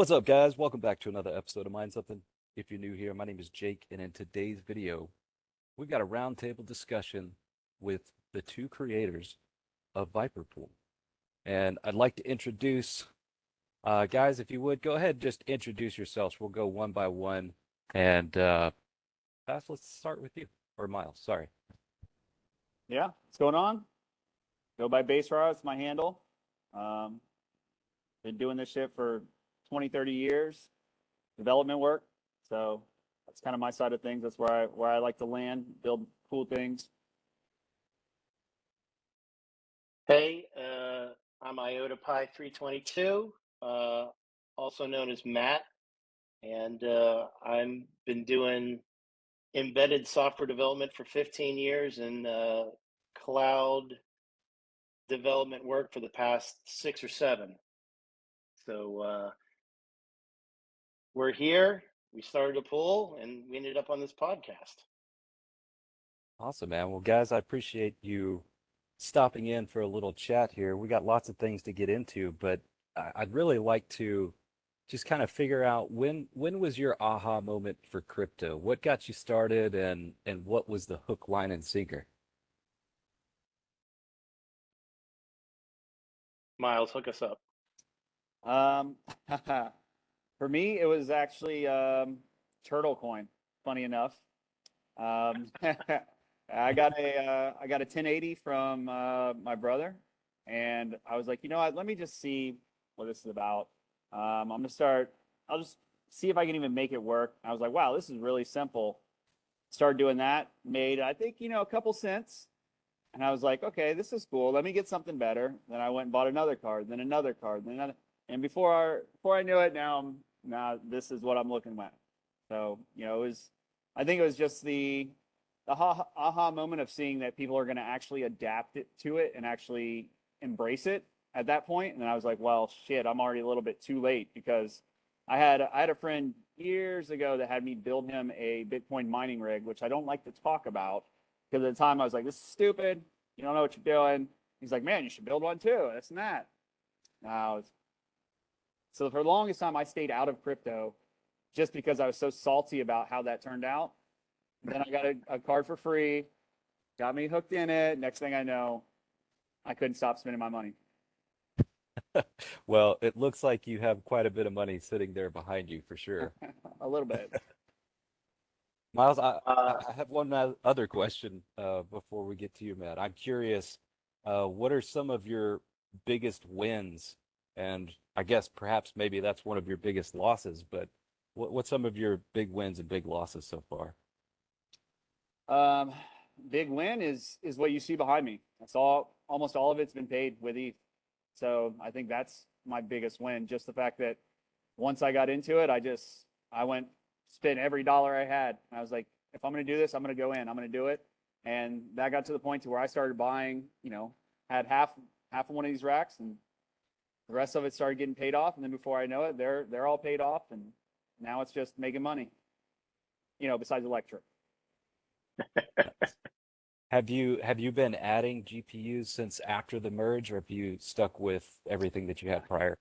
What's up, guys? Welcome back to another episode of Mind Something. If you're new here, my name is Jake, and in today's video, we've got a roundtable discussion with the two creators of Vipor Pool. And I'd like to introduce, guys, if you would, go ahead and just introduce yourselves. We'll go one by one. And Bass, let's start with you. Or Miles, sorry. Yeah, what's going on? Go by BassRAWR, it's my handle. Been doing this shit for 20, 30 years, development work. So that's kind of my side of things. That's where I like to land, build cool things. Hey, I'm IotaPie322, also known as Matt, and I've been doing embedded software development for 15 years and cloud development work for the past 6 or 7. So we're here. We started a pool, and we ended up on this podcast. Awesome, man. Well, guys, I appreciate you stopping in for a little chat here. We got lots of things to get into, but I'd really like to just kind of figure out when was your aha moment for crypto? What got you started and what was the hook, line, and sinker? Miles, hook us up. Um, for me, it was actually Turtle Coin. Funny enough, I got a 1080 from my brother, and I was like, you know what? Let me just see what this is about. I'm gonna start. I'll just see if I can even make it work. I was like, wow, this is really simple. Started doing that. Made I think a couple cents, and I was like, okay, this is cool. Let me get something better. Then I went and bought another card, then another card, then another. And before I knew it, now this is what I'm looking at. So it was. I think it was just the aha moment of seeing that people are going to actually adapt it to it and actually embrace it at that point. And I was like, well, shit, I'm already a little bit too late because I had a friend years ago that had me build him a Bitcoin mining rig, which I don't like to talk about because at the time I was like, this is stupid. You don't know what you're doing. He's like, man, you should build one too. This and that. Now, so for the longest time, I stayed out of crypto just because I was so salty about how that turned out. Then I got a card for free, got me hooked in it. Next thing I know, I couldn't stop spending my money. Well, it looks like you have quite a bit of money sitting there behind you for sure. A little bit. Miles, I, Uh, I have one other question before we get to you, Matt. I'm curious, what are some of your biggest wins? And I guess perhaps maybe that's one of your biggest losses, but what's some of your big wins and big losses so far? Um, Big win is what you see behind me. That's all. Almost all of it's been paid with ETH. So I think that's my biggest win. Just the fact that once I got into it, I went spent every dollar I had. I was like, if I'm going to do this, I'm going to go in. I'm going to do it. And that got to the point to where I started buying. Had half of one of these racks, and the rest of it started getting paid off. And then before I know it, they're all paid off, and now it's just making money. Besides electric. Have you been adding GPUs since after the merge, or have you stuck with everything that you had prior?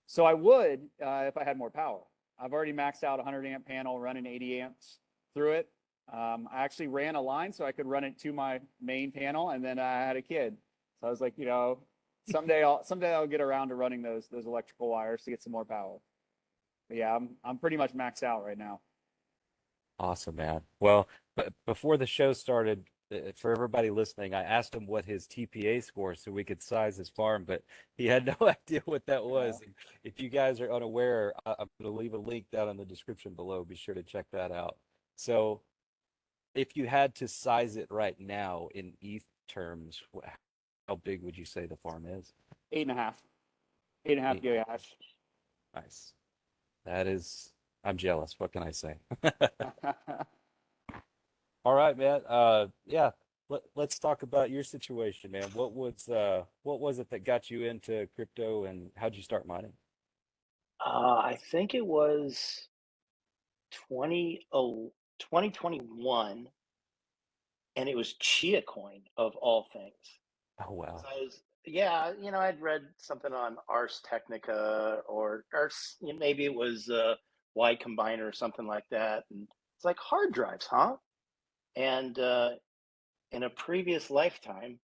So I would if I had more power. I've already maxed out a 100 amp panel running 80 amps through it. I actually ran a line so I could run it to my main panel, and then I had a kid. So I was like, someday I'll get around to running those electrical wires to get some more power. But yeah, I'm pretty much maxed out right now. Awesome, man. Well, before the show started, for everybody listening, I asked him what his TPA score so we could size his farm, but he had no idea what that Yeah. was. And if you guys are unaware, I'm going to leave a link down in the description below. Be sure to check that out. So, if you had to size it right now in ETH terms, how big would you say the farm is? 8.5, 8.5 Eight. gigahash. Nice. That is, I'm jealous. What can I say? All right, man. Yeah. Let's talk about your situation, man. What was it that got you into crypto and how'd you start mining? I think it was 2021, and it was Chia Coin of all things. Oh So wow. Yeah, I'd read something on Ars Technica or maybe it was Y Combiner or something like that, and it's like hard drives, huh? And in a previous lifetime,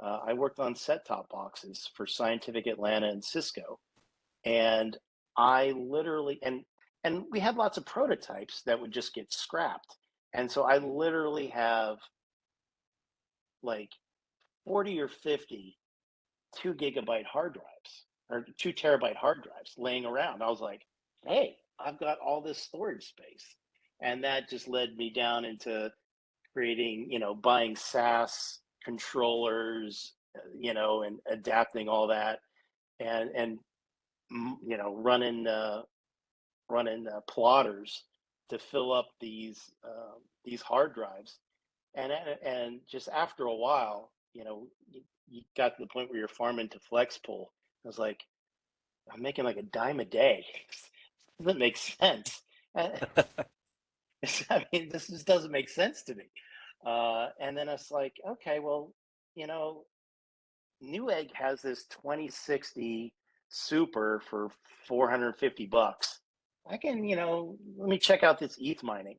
I worked on set-top boxes for Scientific Atlanta and Cisco, and I literally and we had lots of prototypes that would just get scrapped, and so I literally have like 40 or 50 2 gigabyte hard drives or 2 terabyte hard drives laying around. I was like, hey, I've got all this storage space. And that just led me down into creating, buying SAS controllers, and adapting all that and running plotters to fill up these hard drives. And just after a while, you got to the point where you're farming to flex pool. I was like, I'm making like a dime a day. Doesn't make sense. I mean, this just doesn't make sense to me. And then it's like, okay, well, you know, Newegg has this 2060 Super for $450. I can, let me check out this ETH mining.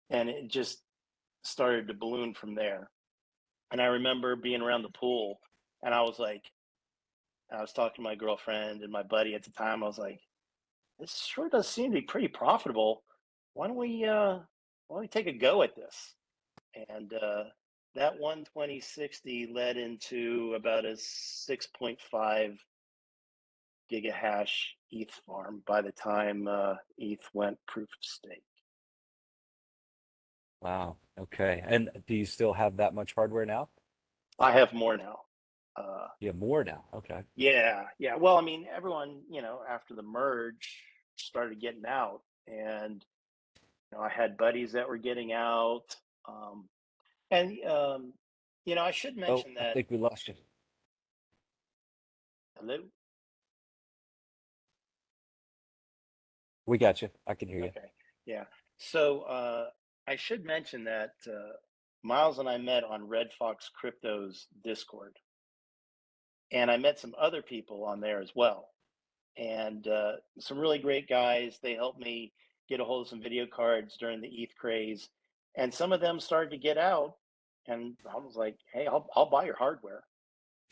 And it just started to balloon from there. And I remember being around the pool and I was like, I was talking to my girlfriend and my buddy at the time. I was like, this sure does seem to be pretty profitable. Why don't we take a go at this? And that 12060 led into about a 6.5 gigahash ETH farm by the time ETH went proof of stake. Wow. Okay. And do you still have that much hardware now? I have more now. You have more now. Okay. Yeah. Well, I mean, everyone, after the merge started getting out, and I had buddies that were getting out, and I should Oh, mention I that. think we lost you. Hello. We got you. I can hear you. Okay. Yeah. So I should mention that Miles and I met on Red Fox Crypto's Discord, and I met some other people on there as well, and some really great guys. They helped me get a hold of some video cards during the ETH craze, and some of them started to get out, and I was like, "Hey, I'll buy your hardware,"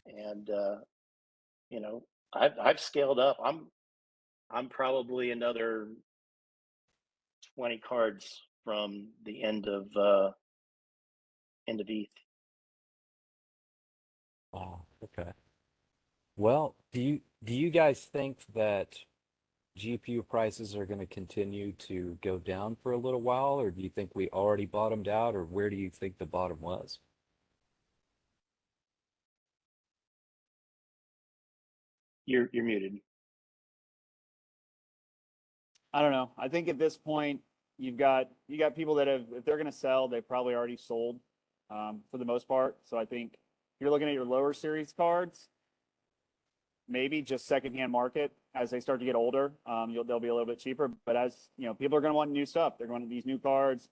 and you know, I've scaled up. I'm probably another 20 cards from the end of ETH. Wow. Okay. Well, do you guys think that GPU prices are going to continue to go down for a little while, or do you think we already bottomed out, or where do you think the bottom was? You're muted. I don't know. I think at this point, you got people that have, if they're going to sell, they've probably already sold for the most part. So I think if you're looking at your lower series cards, maybe just secondhand market as they start to get older. They'll be a little bit cheaper. But as people are going to want new stuff. They're going to these new cards.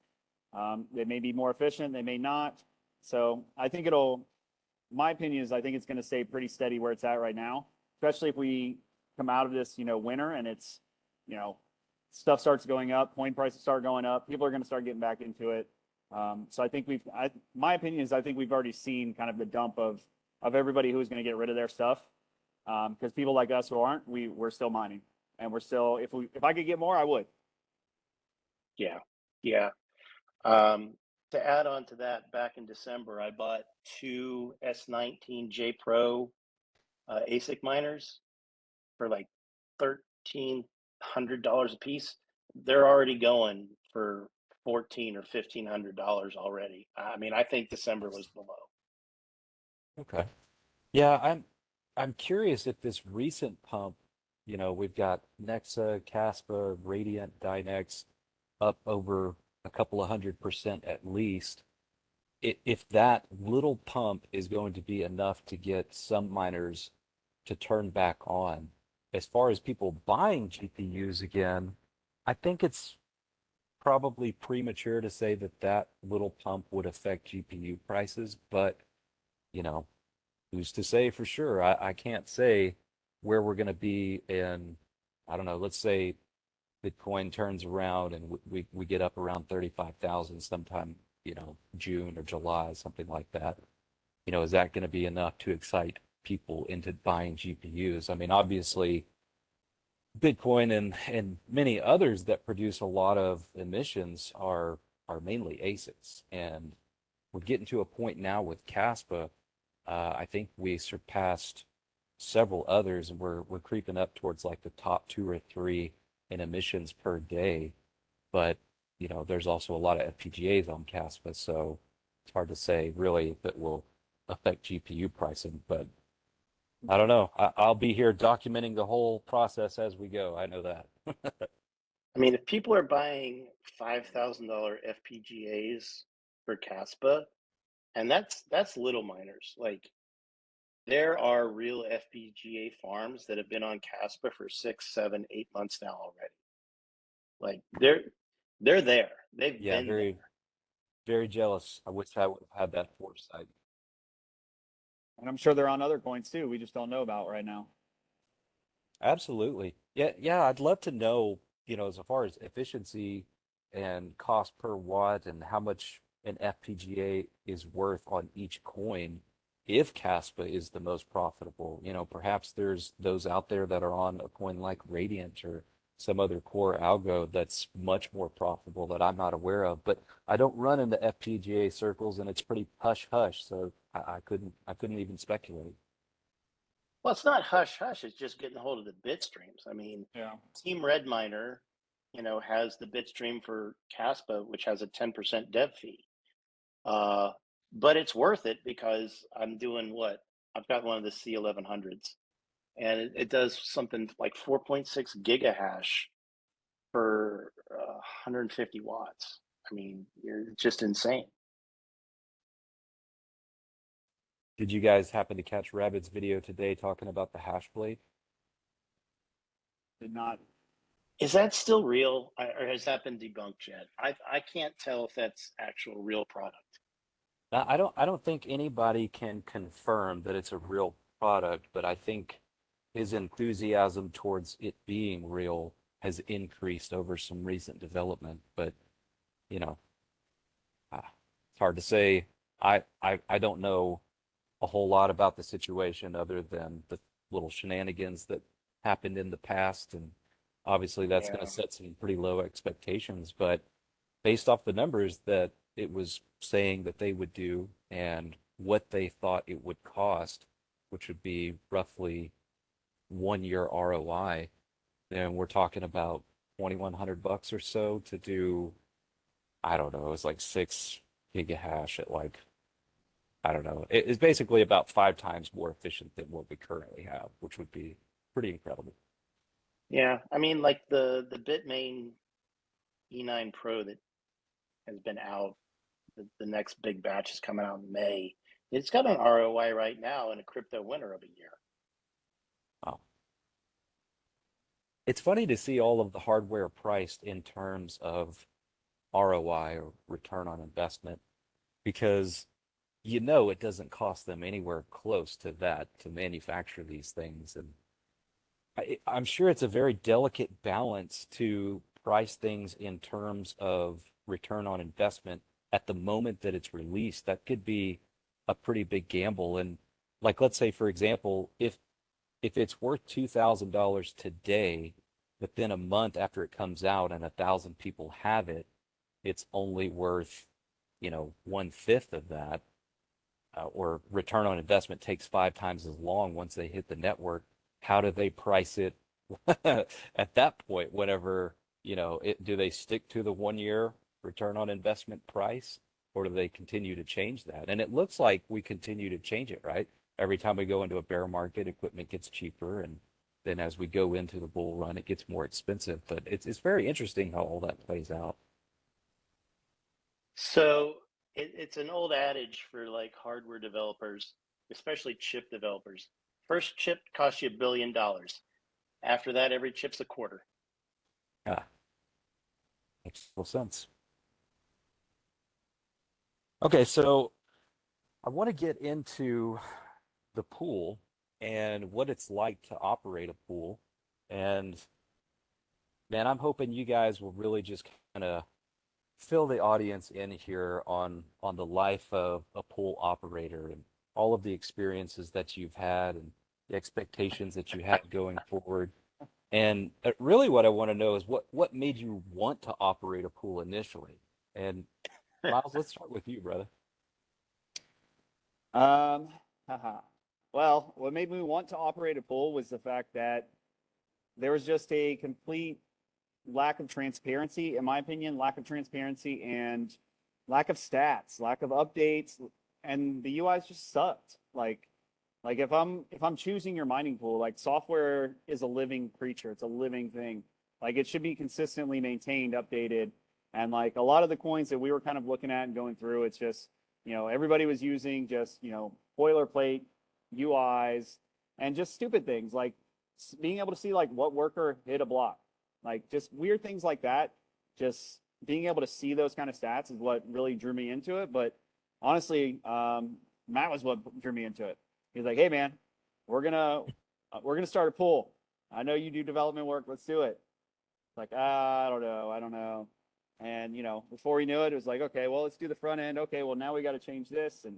They may be more efficient. They may not. So I think my opinion is I think it's going to stay pretty steady where it's at right now, especially if we come out of this, winter and it's, stuff starts going up, coin prices start going up. People are going to start getting back into it. So I think my opinion is I think we've already seen kind of the dump of everybody who's going to get rid of their stuff. Because people like us who aren't, we're still mining, and we're still if I could get more, I would. Yeah. To add on to that, back in December, I bought two S19J Pro ASIC miners for like $1,300 a piece. They're already going for $1,400 or $1,500 already. I mean, I think December was the low. Okay. Yeah, I'm curious if this recent pump, we've got Nexa, Caspa, Radiant, Dynex up over a couple of 100% at least. If that little pump is going to be enough to get some miners to turn back on. As far as people buying GPUs again, I think it's probably premature to say that that little pump would affect GPU prices, but you know, who's to say for sure? I can't say where we're going to be in, I don't know, let's say Bitcoin turns around and we get up around 35,000 sometime, June or July, something like that. Is that going to be enough to excite people into buying GPUs? I mean, obviously, Bitcoin and many others that produce a lot of emissions are mainly ASICs, and we're getting to a point now with Caspa. I think we surpassed several others, and we're creeping up towards like the top two or three in emissions per day. But there's also a lot of FPGAs on Caspa, so it's hard to say really if it will affect GPU pricing. But I don't know. I'll be here documenting the whole process as we go. I know that. I mean, if people are buying $5,000 FPGAs for Caspa, and that's little miners. Like there are real FPGA farms that have been on Caspa for 6, 7, 8 months now already. Like they're there. They've Yeah, been there. very, very jealous. I wish I would have had that foresight. And I'm sure they're on other coins too. We just don't know about right now. Absolutely. Yeah, yeah, I'd love to know, as far as efficiency and cost per watt and how much an FPGA is worth on each coin, if Caspa is the most profitable. Perhaps there's those out there that are on a coin like Radiant or some other core algo that's much more profitable that I'm not aware of. But I don't run in the FPGA circles and it's pretty hush hush, so I couldn't even speculate. Well, it's not hush hush. It's just getting a hold of the bit streams. I mean, Yeah. Team Redminer, has the bit stream for Caspa, which has a 10% dev fee. But it's worth it because I'm doing what? I've got one of the C1100s, and it does something like 4.6 gigahash for 150 watts. I mean, it's just insane. Did you guys happen to catch Rabbit's video today talking about the hash blade? Did not. Is that still real, or has that been debunked yet? I can't tell if that's actual real product. Now, I don't think anybody can confirm that it's a real product, but I think his enthusiasm towards it being real has increased over some recent development. But, you know, it's hard to say. I don't know a whole lot about the situation other than the little shenanigans that happened in the past. And obviously that's going to Yeah. set some pretty low expectations. But based off the numbers that it was saying that they would do and what they thought it would cost, which would be roughly 1 year ROI, then we're talking about 2,100 bucks or so to do, I don't know, it was like 6 gigahash at like, I don't know. It's basically about 5 times more efficient than what we currently have, which would be pretty incredible. Yeah, I mean, like the Bitmain E9 Pro that has been out, the next big batch is coming out in May. It's got an ROI right now in a crypto winter of a year. Wow. It's funny to see all of the hardware priced in terms of ROI or return on investment because it doesn't cost them anywhere close to that to manufacture these things. And I'm sure it's a very delicate balance to price things in terms of return on investment at the moment that it's released. That could be a pretty big gamble. And like, let's say, for example, if it's worth $2,000 today, but then a month after it comes out and 1,000 people have it, it's only worth, 1/5 of that, or return on investment takes 5 times as long once they hit the network. How do they price it at that point? Whenever, do they stick to the 1 year return on investment price, or do they continue to change that? And it looks like we continue to change it, right? Every time we go into a bear market, equipment gets cheaper, and then as we go into the bull run, it gets more expensive. But it's very interesting how all that plays out. So it's an old adage for like hardware developers, especially chip developers. First chip costs you $1 billion. After that, every chip's a quarter. Yeah, makes total sense. Okay, so I want to get into the pool and what it's like to operate a pool. And man, I'm hoping you guys will really just kind of fill the audience in here on the life of a pool operator and all of the experiences that you've had and the expectations that you have going forward. And really, what I want to know is what made you want to operate a pool initially? And Miles, let's start with you, brother. Um, haha. Well, what made me want to operate a pool was the fact that there was just a complete lack of transparency, in my opinion, lack of transparency and lack of stats, lack of updates, and the UIs just sucked. Like if I'm choosing your mining pool, like software is a living creature, it's a living thing. Like it should be consistently maintained, updated, and like a lot of the coins that we were kind of looking at and going through, it's just everybody was using just boilerplate UIs and just stupid things like being able to see like what worker hit a block, like just weird things like that. Just being able to see those kind of stats is what really drew me into it. But honestly, Matt was what drew me into it. He's like, "Hey man, we're gonna start a pool. I know you do development work. Let's do it." Like, I don't know. And before we knew it, it was like, okay, well, let's do the front end. Okay, well, now we got to change this and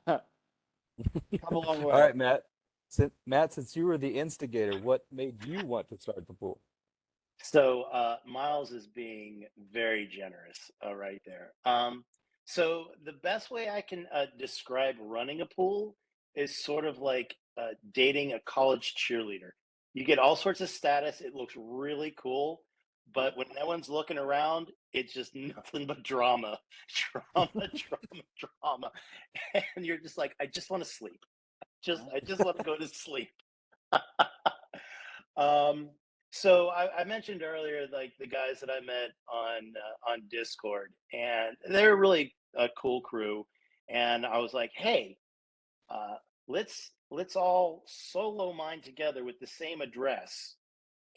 come a long All way. right, Matt. Since you were the instigator, what made you want to start the pool? So Miles is being very generous right there. So the best way I can describe running a pool is sort of like dating a college cheerleader. You get all sorts of status. It looks really cool, but when no one's looking around, it's just nothing but drama, drama, and you're just like, I just want to sleep. I just want to go to sleep. Um, so I mentioned earlier, like the guys that I met on Discord, and they're really a cool crew. And I was like, hey, uh, let's all solo mine together with the same address,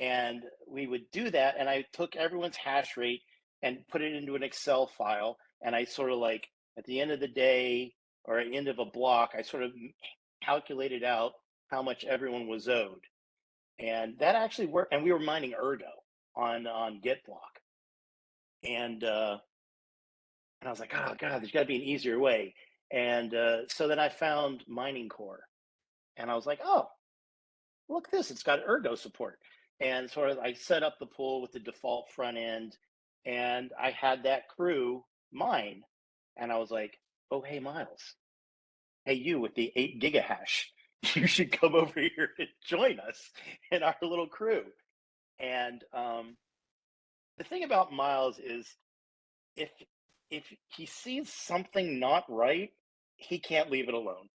and we would do that. And I took everyone's hash rate and put it into an Excel file, and I sort of like at the end of the day or at the end of a block, I sort of calculated out how much everyone was owed, and that actually worked. And we were mining Ergo on GitBlock, and I was like, oh god, there's got to be an easier way. And so then I found Mining Core, and I was like, oh, look at this, it's got Ergo support. And sort of I set up the pool with the default front end, and I had that crew mine, and I was like, oh hey Miles, hey you with the 8 gigahash, you should come over here and join us in our little crew. And the thing about Miles is if if he sees something not right, he can't leave it alone.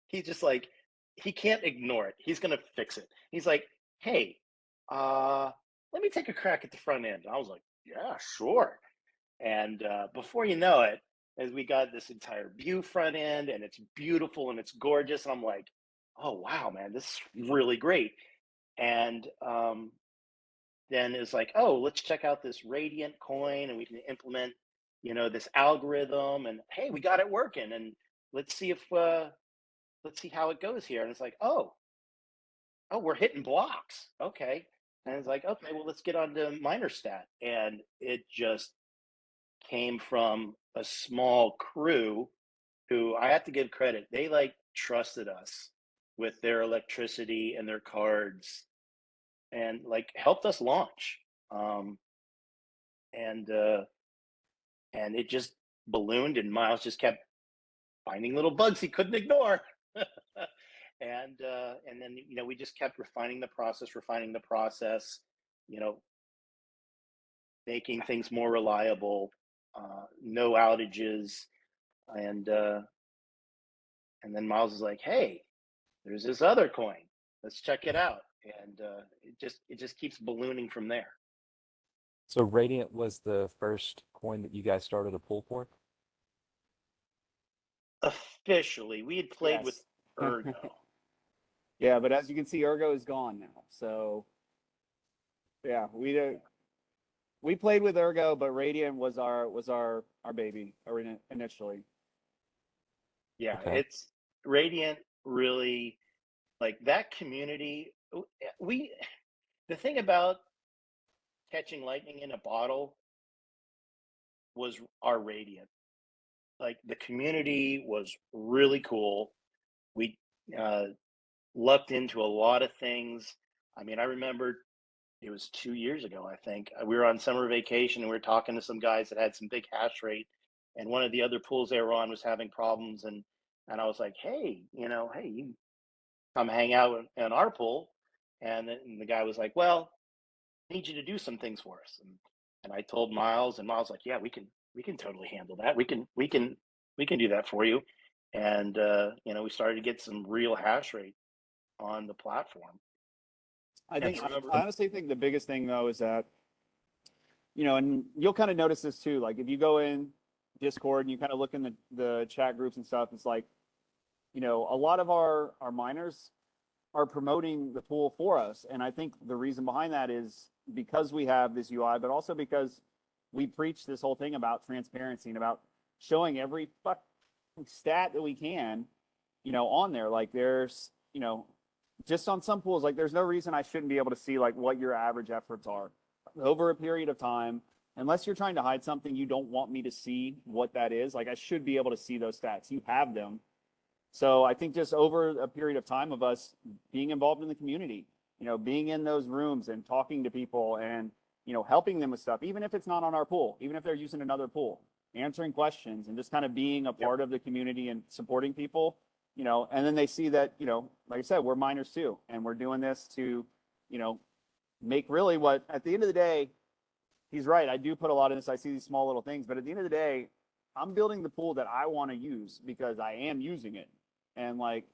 He just like he can't ignore it. He's gonna fix it. He's like, hey, let me take a crack at the front end. And I was like, yeah, sure. And before you know it, as we got this entire view front end, and it's beautiful and it's gorgeous, and I'm like, oh wow, man, this is really great. And then it's like, oh, let's check out this Radiant coin, and we can implement, this algorithm, and hey, we got it working, and let's see if let's see how it goes here. And it's like, oh, we're hitting blocks, okay. And it's like, okay, well, let's get on to miner stat, and it just came from a small crew who I have to give credit. They like trusted us with their electricity and their cards, and like helped us launch. Um, and and it just ballooned, and Miles just kept finding little bugs he couldn't ignore. And then we just kept refining the process, you know, making things more reliable, no outages, and uh, and then Miles is like, "Hey, there's this other coin. Let's check it out." And it just keeps ballooning from there. So Radiant was the first coin that you guys started a pool for? Officially, we had played with Yes. Ergo. Yeah, but as you can see, Ergo is gone now. So yeah, we played with Ergo, but Radiant was our baby initially. Yeah, Okay. it's Radiant really like that community. We the thing about catching lightning in a bottle was our Radiant. Like the community was really cool. We uh, lucked into a lot of things. I mean, I remember it was 2 years ago, I think. We were on summer vacation and we were talking to some guys that had some big hash rate, and one of the other pools they were on was having problems, and I was like, hey, hey, you come hang out in our pool, and then the guy was like, well, I need you to do some things for us, and I told Miles, and Miles like, yeah, we can totally handle that. We can do that for you, and we started to get some real hash rate on the platform. I And think I That's remember, I honestly think the biggest thing though is that, and you'll kind of notice this too. Like if you go in Discord and you kind of look in the chat groups and stuff, it's like, a lot of our miners are promoting the pool for us. And I think the reason behind that is because we have this UI, but also because we preach this whole thing about transparency and about showing every fucking stat that we can, on there. Like there's, just on some pools, like there's no reason I shouldn't be able to see like what your average efforts are over a period of time. Unless you're trying to hide something you don't want me to see what that is, like I should be able to see those stats. You have them. So I think just over a period of time of us being involved in the community, being in those rooms and talking to people and, helping them with stuff, even if it's not on our pool, even if they're using another pool, answering questions and just kind of being a part of the community and supporting people, and then they see that, like I said, we're miners too. And we're doing this to, make really what at the end of the day, he's right. I do put a lot in this. I see these small little things, but at the end of the day, I'm building the pool that I want to use because I am using it. And like,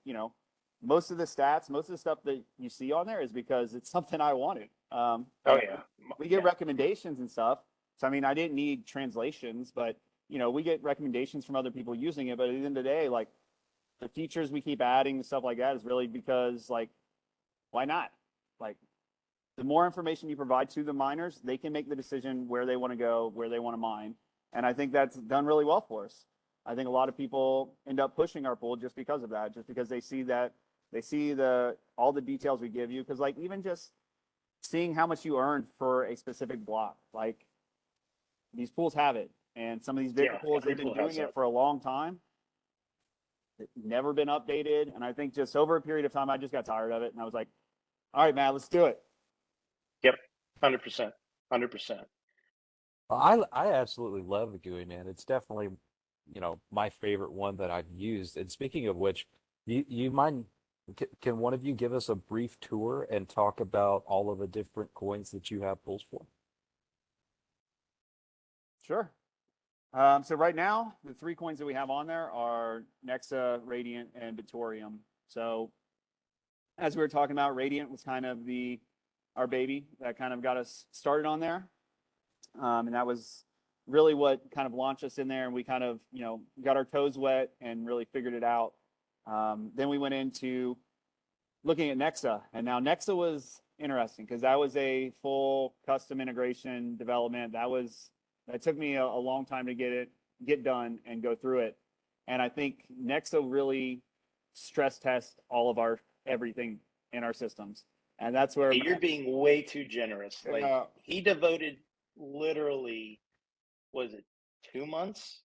most of the stats, most of the stuff that you see on there is because it's something I wanted. oh yeah, We get yeah, recommendations and stuff. So, I mean, I didn't need translations, but, we get recommendations from other people using it. But at the end of the day, like the features we keep adding and stuff like that is really because like, why not? Like the more information you provide to the miners, they can make the decision where they want to go, where they want to mine. And I think that's done really well for us. I think a lot of people end up pushing our pool just because of that, just because they see all the details we give you. Because like even just seeing how much you earned for a specific block, like these pools have it, and some of these bigger yeah. pools Every they've been pool has doing it that. for a long time. It's never been updated, and I think just over a period of time, I just got tired of it, and I was like, all right, man, let's do it. Yep, 100%, 100%. I absolutely love the GUI, man. It's definitely, my favorite one that I've used. And speaking of which, you mind, can one of you give us a brief tour and talk about all of the different coins that you have pulls for? Sure. So right now, the 3 coins that we have on there are Nexa, Radiant, and Vitorium. So as we were talking about, Radiant was kind of our baby that kind of got us started on there. And that was really what kind of launched us in there. And we kind of, got our toes wet and really figured it out. Then we went into looking at Nexa. And now Nexa was interesting because that was a full custom integration development. That took me a long time to get done and go through it. And I think Nexa really stress test all of our everything in our systems. And that's where Hey, you're being way too generous. Like uh, he devoted literally, was it 2 months?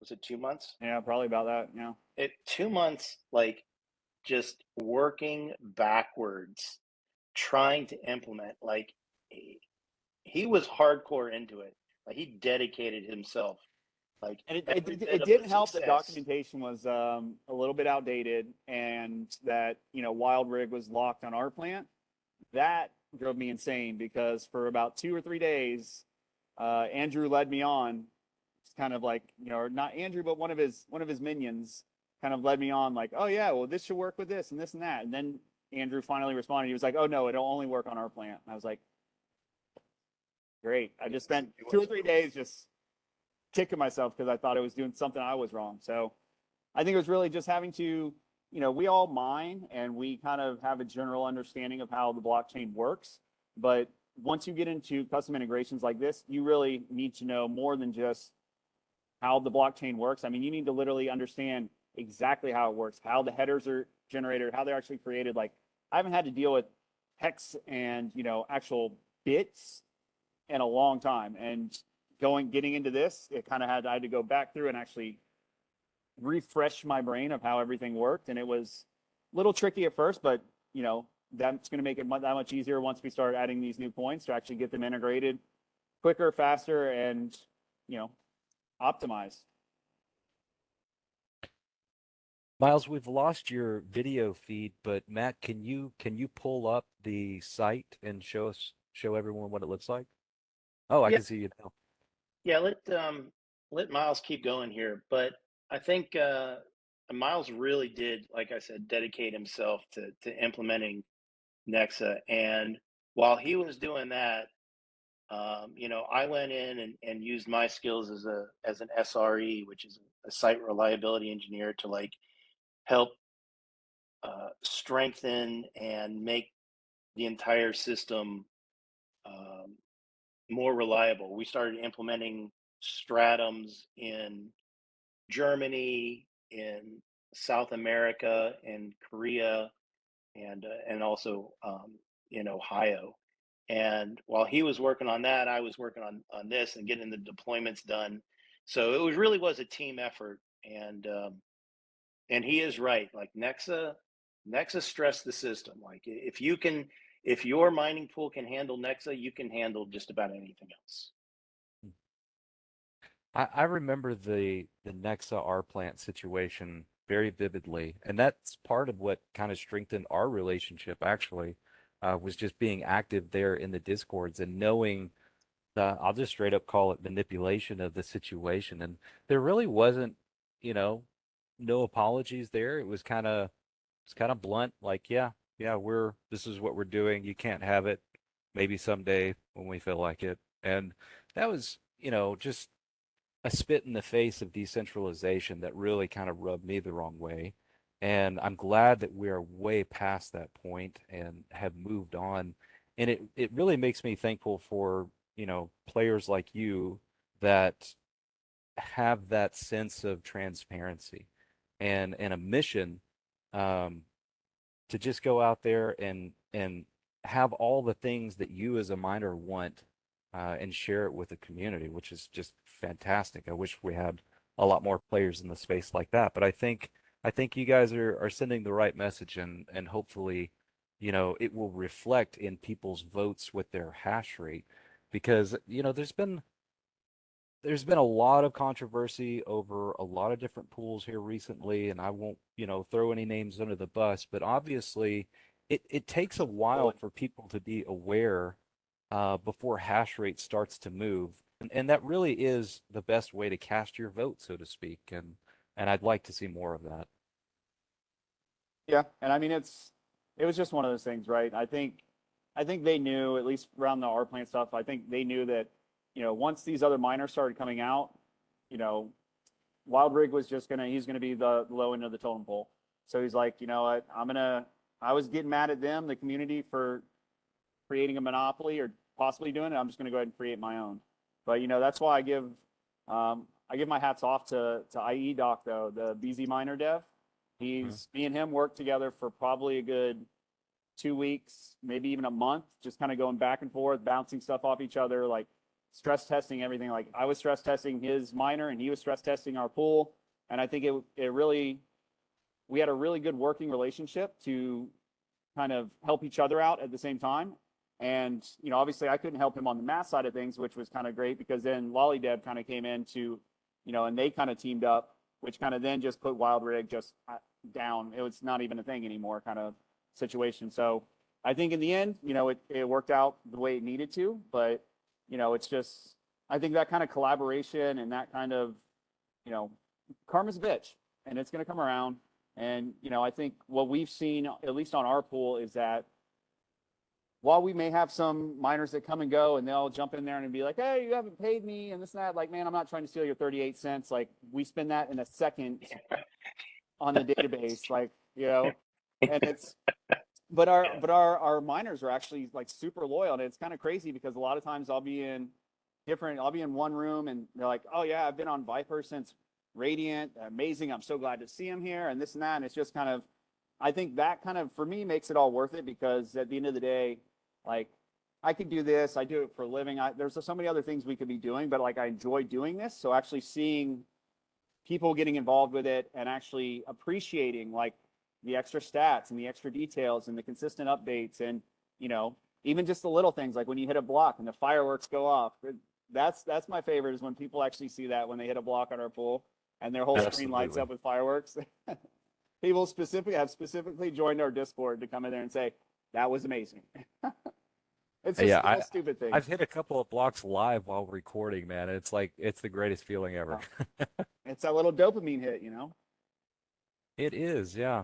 Was it 2 months? yeah, probably about that. Yeah. 2 months, like just working backwards, trying to implement. Like he was hardcore into it. Like he dedicated himself. Like And every bit it of the didn't help that success. documentation was a little bit outdated and that, Wild Rig was locked on our plant. That drove me insane because for about 2 or 3 days, Andrew led me on. It's kind of like, or not Andrew, but one of his minions kind of led me on like, oh yeah, well this should work with this and this and that. And then Andrew finally responded. He was like, oh no, it'll only work on our plant. And I was like, great. I just spent It 2 or 3 days just kicking myself because I thought I was doing something I was wrong. So I think it was really just having to, we all mine and we kind of have a general understanding of how the blockchain works. But once you get into custom integrations like this, you really need to know more than just how the blockchain works. I mean, you need to literally understand exactly how it works, how the headers are generated, how they're actually created. Like I haven't had to deal with hex and, actual bits in a long time. And getting into this, I had to go back through and actually refresh my brain of how everything worked. And it was a little tricky at first, but that's going to make it that much easier once we start adding these new points to actually get them integrated quicker, faster, and optimized. Miles, we've lost your video feed, but Matt, can you pull up the site and show everyone what it looks like? Oh, I Yeah, can see you now. yeah. Let Miles keep going here, but I think Miles really did, like I said, dedicate himself to implementing Nexa. And while he was doing that, I went in and used my skills as an SRE, which is a site reliability engineer, to like help strengthen and make the entire system um, more reliable. We started implementing stratums in Germany, in South America, in Korea, and also in Ohio. And while he was working on that, I was working on this and getting the deployments done. So it was a team effort. And he is right. Like Nexa stressed the system. Like if your mining pool can handle Nexa, you can handle just about anything else. I remember the Nexa R plant situation very vividly, and that's part of what kind of strengthened our relationship actually, was just being active there in the discords and knowing the, I'll just straight up call it manipulation of the situation. And there really wasn't, you know, no apologies there. It's kind of blunt, like, yeah, yeah, this is what we're doing. You can't have it. Maybe someday when we feel like it. And that was, just a spit in the face of decentralization that really kind of rubbed me the wrong way. And I'm glad that we are way past that point and have moved on. And it really makes me thankful for, players like you that have that sense of transparency and a mission, um, to just go out there and have all the things that you as a miner want, and share it with the community, which is just fantastic. I wish we had a lot more players in the space like that. But I think you guys are sending the right message, and hopefully, it will reflect in people's votes with their hash rate, because there's been a lot of controversy over a lot of different pools here recently, and I won't, throw any names under the bus, but obviously it takes a while for people to be aware, before hash rate starts to move. And that really is the best way to cast your vote, so to speak. And I'd like to see more of that. Yeah, and I mean it was just one of those things, right? I think they knew, at least around the R plant stuff. I think they knew that once these other miners started coming out, you know Wild Rig was just he's gonna be the low end of the totem pole. So he's like, you know what, I was getting mad at them, the community, for creating a monopoly or possibly doing it. I'm just gonna go ahead and create my own. But that's why I give my hats off to IE Doc, though, the BZ miner dev. Mhm. Me and him worked together for probably a good 2 weeks, maybe even a month, just kind of going back and forth, bouncing stuff off each other, like stress testing everything. Like I was stress testing his miner and he was stress testing our pool. And I think we had a really good working relationship to kind of help each other out at the same time. And, obviously I couldn't help him on the math side of things, which was kind of great, because then Lollydeb kind of came in and they kind of teamed up, which kind of then just put Wild Rig just down. It was not even a thing anymore, kind of situation. So I think in the end, it worked out the way it needed to, but it's just, I think that kind of collaboration and that kind of, you know, karma's a bitch, and it's going to come around. And, I think what we've seen, at least on our pool, is that while we may have some miners that come and go and they'll jump in there and be like, hey, you haven't paid me and this and that, like, man, I'm not trying to steal your 38 cents. Like, we spend that in a second on the database, like, and but our miners are actually like super loyal. And it's kind of crazy because a lot of times I'll be in one room and they're like, oh yeah, I've been on Viper since radiant, amazing. I'm so glad to see him here and this and that. And it's just kind of, I think that kind of, for me, makes it all worth it, because at the end of the day, like, I could do this. I do it for a living. There's so many other things we could be doing, but like, I enjoy doing this. So actually seeing people getting involved with it and actually appreciating like the extra stats and the extra details and the consistent updates, and, you know, even just the little things like when you hit a block and the fireworks go off. That's my favorite, is when people actually see that when they hit a block on our pool and their whole screen lights Absolutely. up with fireworks. People specifically joined our Discord to come in there and say that was amazing. It's just Yeah, little stupid things. I've hit a couple of blocks live while recording, man. It's like it's the greatest feeling ever. Oh, it's that little dopamine hit, you know? It is, yeah.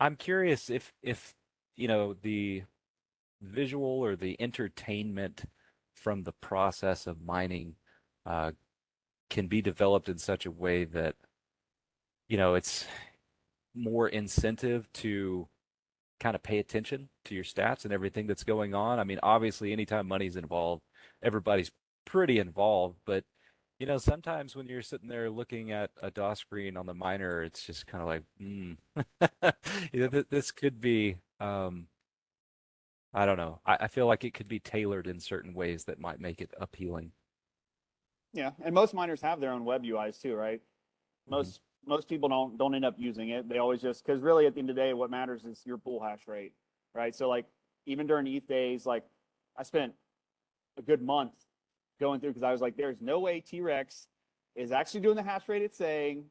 I'm curious if the visual or the entertainment from the process of mining uh, can be developed in such a way that it's more incentive to kind of pay attention to your stats and everything that's going on. I mean, obviously, anytime money's involved, everybody's pretty involved, but sometimes when you're sitting there looking at a DOS screen on the miner, it's just kind of like, this could be, I don't know. I feel like it could be tailored in certain ways that might make it appealing. Yeah, and most miners have their own web UIs too, right? Mhm. Most people don't end up using it. They always just, because really at the end of the day, what matters is your pool hash rate, right? So like even during ETH days, like I spent a good month going through, because I was like, there's no way T-Rex is actually doing the hash rate it's saying.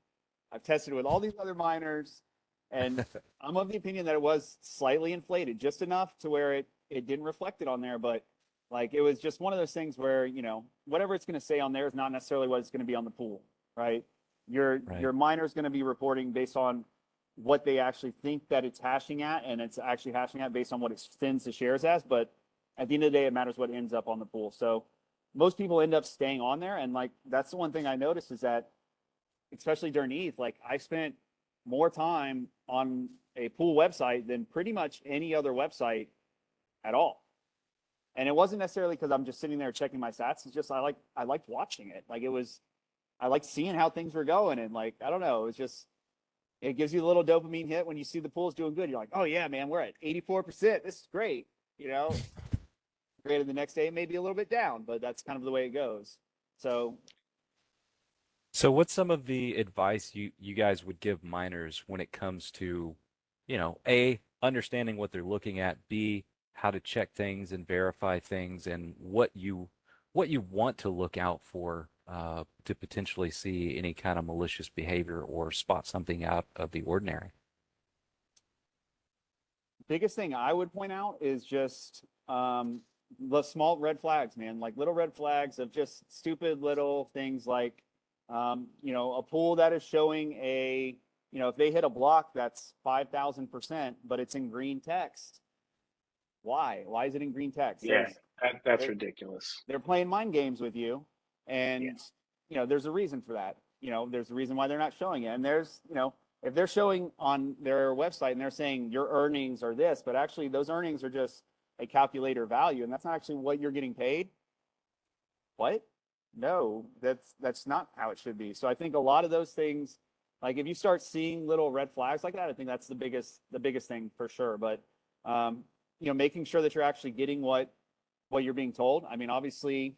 I've tested it with all these other miners, and I'm of the opinion that it was slightly inflated, just enough to where it didn't reflect it on there. But like it was just one of those things where, whatever it's going to say on there is not necessarily what it's going to be on the pool, right? Right. Your miner is going to be reporting based on what they actually think that it's hashing at, and it's actually hashing at based on what it sends the shares as. But at the end of the day, it matters what ends up on the pool. So most people end up staying on there, and like that's the one thing I noticed is that, especially during ETH, like I spent more time on a pool website than pretty much any other website at all. And it wasn't necessarily because I'm just sitting there checking my stats. It's just I liked watching it. Like it was, I liked seeing how things were going, and like I don't know, it's just, it gives you a little dopamine hit when you see the pool's doing good. You're like, oh yeah, man, we're at 84%. This is great. You know, granted, the next day it may be a little bit down, but that's kind of the way it goes. So So what's some of the advice you guys would give miners when it comes to, A, understanding what they're looking at, B, how to check things and verify things, and what you want to look out for to potentially see any kind of malicious behavior or spot something out of the ordinary? biggest thing I would point out is just the small red flags, man. Like little red flags of just stupid little things like, a pool that is showing if they hit a block that's 5,000%, but it's in green text. Why? Why is it in green text? Yeah, that's They're, ridiculous. they're playing mind games with you, Yeah. and there's a reason for that. There's a reason why they're not showing it, and there's if they're showing on their website and they're saying your earnings are this, but actually those earnings are just a calculator value, and that's not actually what you're getting paid. What? No, that's not how it should be. So I think a lot of those things, like if you start seeing little red flags like that, I think that's the biggest thing for sure. But making sure that you're actually getting what you're being told. I mean, obviously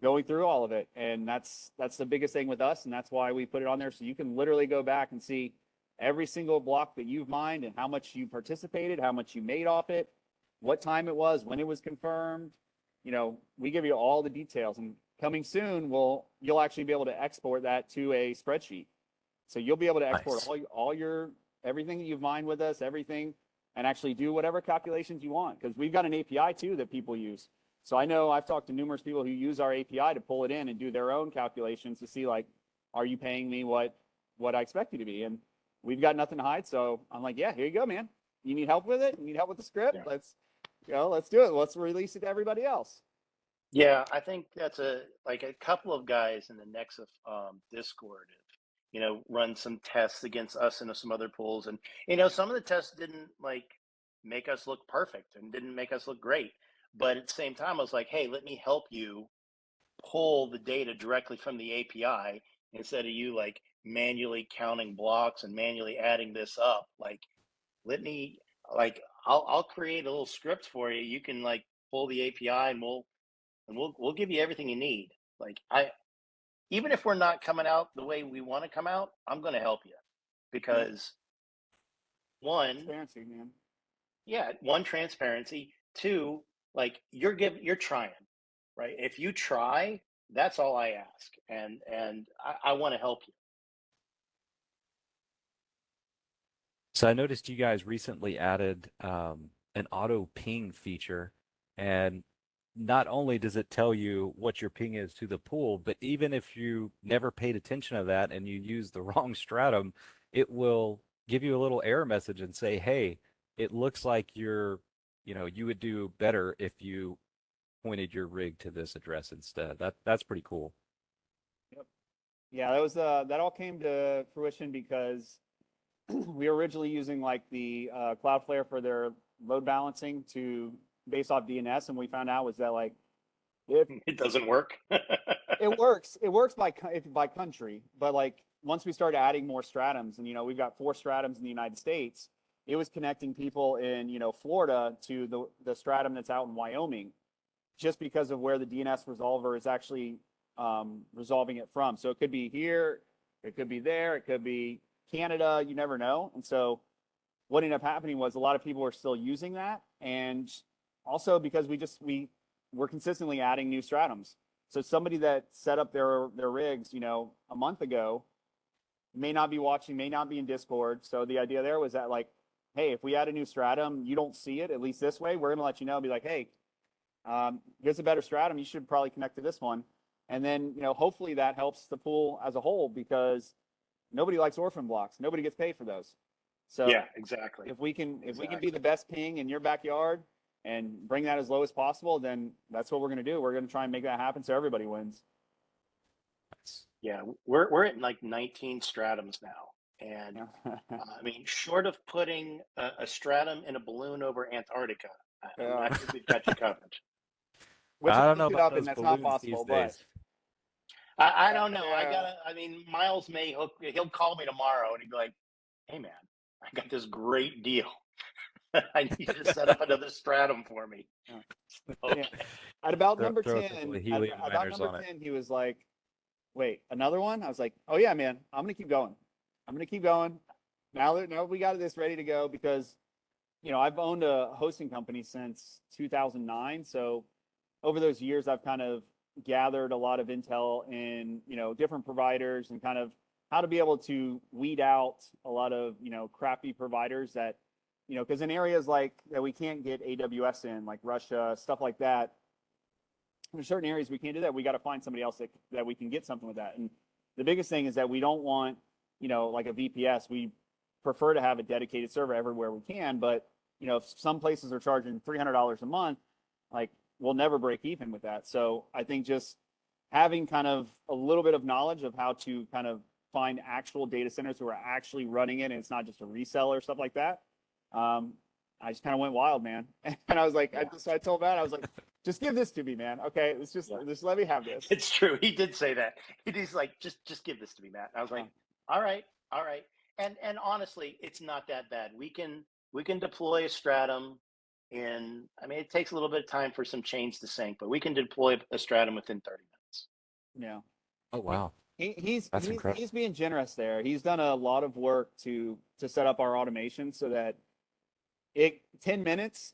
going through all of it, and that's the biggest thing with us, and that's why we put it on there, so you can literally go back and see every single block that you've mined and how much you participated, how much you made off it, what time it was, when it was confirmed. We give you all the details, and coming soon, you'll actually be able to export that to a spreadsheet. So you'll be able to export Nice. all your everything that you've mined with us, everything, and actually do whatever calculations you want, because we've got an API too that people use. So I know I've talked to numerous people who use our API to pull it in and do their own calculations to see, like, are you paying me what I expect you to be? And we've got nothing to hide. So I'm like, yeah, here you go, man. You need help with it? You need help with the script? Yeah. Let's do it. Let's release it to everybody else. Yeah, I think that's a couple of guys in the Nexus Discord have, run some tests against us and some other pools, and some of the tests didn't make us look perfect and didn't make us look great. But at the same time, I was like, hey, let me help you pull the data directly from the API instead of you manually counting blocks and manually adding this up. Like, let me, like, I'll create a little script for you. You can like pull the API and we'll give you everything you need. Like, even if we're not coming out the way we want to come out, I'm going to help you because one, Transparency, man. yeah, one, transparency. Two, like you're trying, right? If you try, that's all I ask, and I want to help you. So I noticed you guys recently added an auto ping feature, and not only does it tell you what your ping is to the pool, but even if you never paid attention to that and you use the wrong stratum, it will give you a little error message and say, "Hey, it looks like you would do better if you pointed your rig to this address instead." That's pretty cool. Yep. Yeah, that was that all came to fruition because we were originally using like the Cloudflare for their load balancing to base off DNS, and we found out was that like if It doesn't work. it works by country, but like once we started adding more stratums, and we've got 4 stratums in the United States, it was connecting people in Florida to the stratum that's out in Wyoming, just because of where the DNS resolver is actually resolving it from. So it could be here, it could be there, it could be Canada, you never know. And so what ended up happening was a lot of people were still using that, and also because we're consistently adding new stratums. So somebody that set up their rigs, a month ago may not be watching, may not be in Discord. So the idea there was that like, hey, if we add a new stratum, you don't see it, at least this way, we're going to let you know, be like, hey, here's a better stratum. You should probably connect to this one. And then, hopefully that helps the pool as a whole, because nobody likes orphan blocks. Nobody gets paid for those. So yeah, exactly. if we can be the best ping in your backyard and bring that as low as possible, then that's what we're going to do. We're going to try and make that happen so everybody wins. Yeah, we're at like 19 stratums now, and I mean, short of putting a stratum in a balloon over Antarctica, I think we've got you covered. Which I don't know looked it about up, and those that's not balloons possible, these days. but I don't know. I mean, Miles may he'll call me tomorrow and he'll be like, "Hey man, I got this great deal. I need you to set up another stratum for me." So, yeah. At about Throw number a 10, couple of helium about liners number on it. 10, he was like, wait, another one? I was like, oh yeah, man, I'm gonna keep going. I'm gonna keep going. Now we got this ready to go, because I've owned a hosting company since 2009. So over those years, I've kind of gathered a lot of intel in different providers, and kind of how to be able to weed out a lot of crappy providers that because in areas like that we can't get AWS in, like Russia, stuff like that. There's certain areas we can't do that. We got to find somebody else that we can get something with that. And the biggest thing is that we don't want like a VPS. We prefer to have a dedicated server everywhere we can, but if some places are charging $300 a month, like we'll never break even with that. So I think just having kind of a little bit of knowledge of how to kind of find actual data centers who are actually running it, and it's not just a reseller or stuff like that. I just kind of went wild, man. And I was like, I told Matt, I was like, just give this to me, man. Okay, just let me have this. it's true. He did say that. He's like, just give this to me, Matt. And I was like, all right. And honestly, it's not that bad. We can deploy a stratum in. I mean, it takes a little bit of time for some chains to sync, but we can deploy a stratum within 30 minutes. Yeah. Oh wow. He's incredible. He's being generous there. He's done a lot of work to set up our automation so that 10 minutes,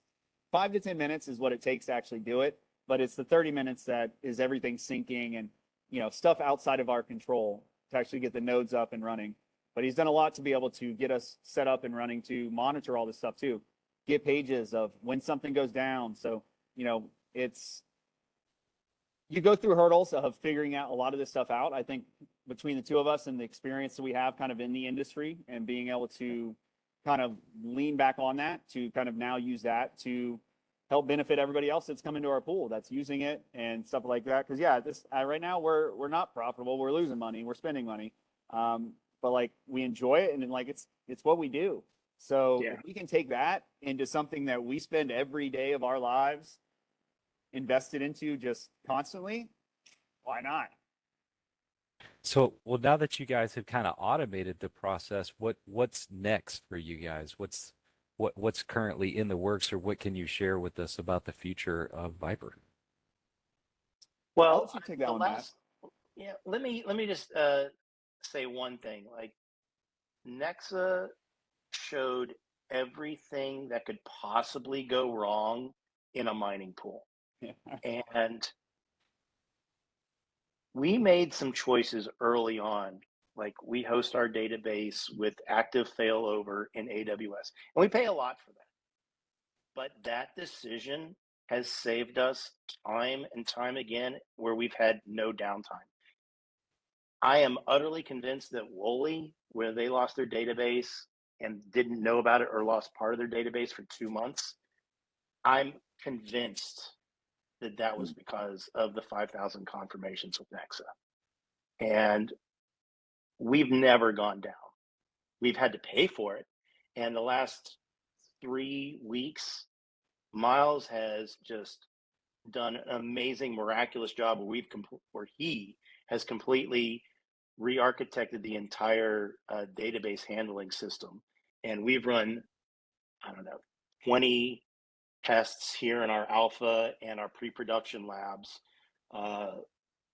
5 to 10 minutes is what it takes to actually do it. But it's the 30 minutes that is everything syncing and stuff outside of our control to actually get the nodes up and running. But he's done a lot to be able to get us set up and running to monitor all this stuff too. Get pages of when something goes down. So, it's you go through hurdles of figuring out a lot of this stuff out. I think between the two of us and the experience that we have kind of in the industry, and being able to kind of lean back on that to kind of now use that to help benefit everybody else that's coming to our pool that's using it and stuff like that. Because right now we're not profitable. We're losing money. We're spending money. But like we enjoy it, and then, like it's what we do. So if we can take that into something that we spend every day of our lives invested into just constantly, why not? So, well, now that you guys have kind of automated the process, what's next for you guys? What's currently in the works, or what can you share with us about the future of Viper? I'll Well, let you take that the one, Matt. last, yeah, let me just say one thing. Like Nexa showed everything that could possibly go wrong in a mining pool. Yeah. And we made some choices early on. Like we host our database with active failover in AWS, and we pay a lot for that. But that decision has saved us time and time again where we've had no downtime. I am utterly convinced that Wooly, where they lost their database and didn't know about it or lost part of their database for 2 months, I'm convinced that that was because of the 5,000 confirmations with Nexa. And we've never gone down. We've had to pay for it. And the last 3 weeks, Miles has just done an amazing, miraculous job where he has completely re-architected the entire database handling system. And we've run, I don't know, 20 tests here in our alpha and our pre-production labs,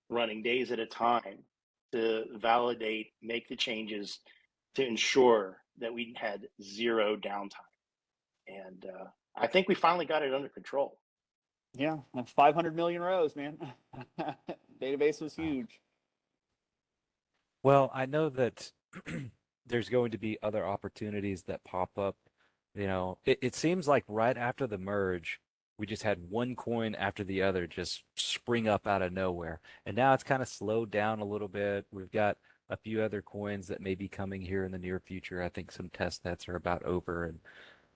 running days at a time to validate, make the changes to ensure that we had zero downtime. And I think we finally got it under control. Yeah, 500 million rows, man. Database was huge. Well, I know that there's going to be other opportunities that pop up. It seems like right after the merge, we just had one coin after the other just spring up out of nowhere. And now it's kind of slowed down a little bit. We've got a few other coins that may be coming here in the near future. I think some test nets are about over, and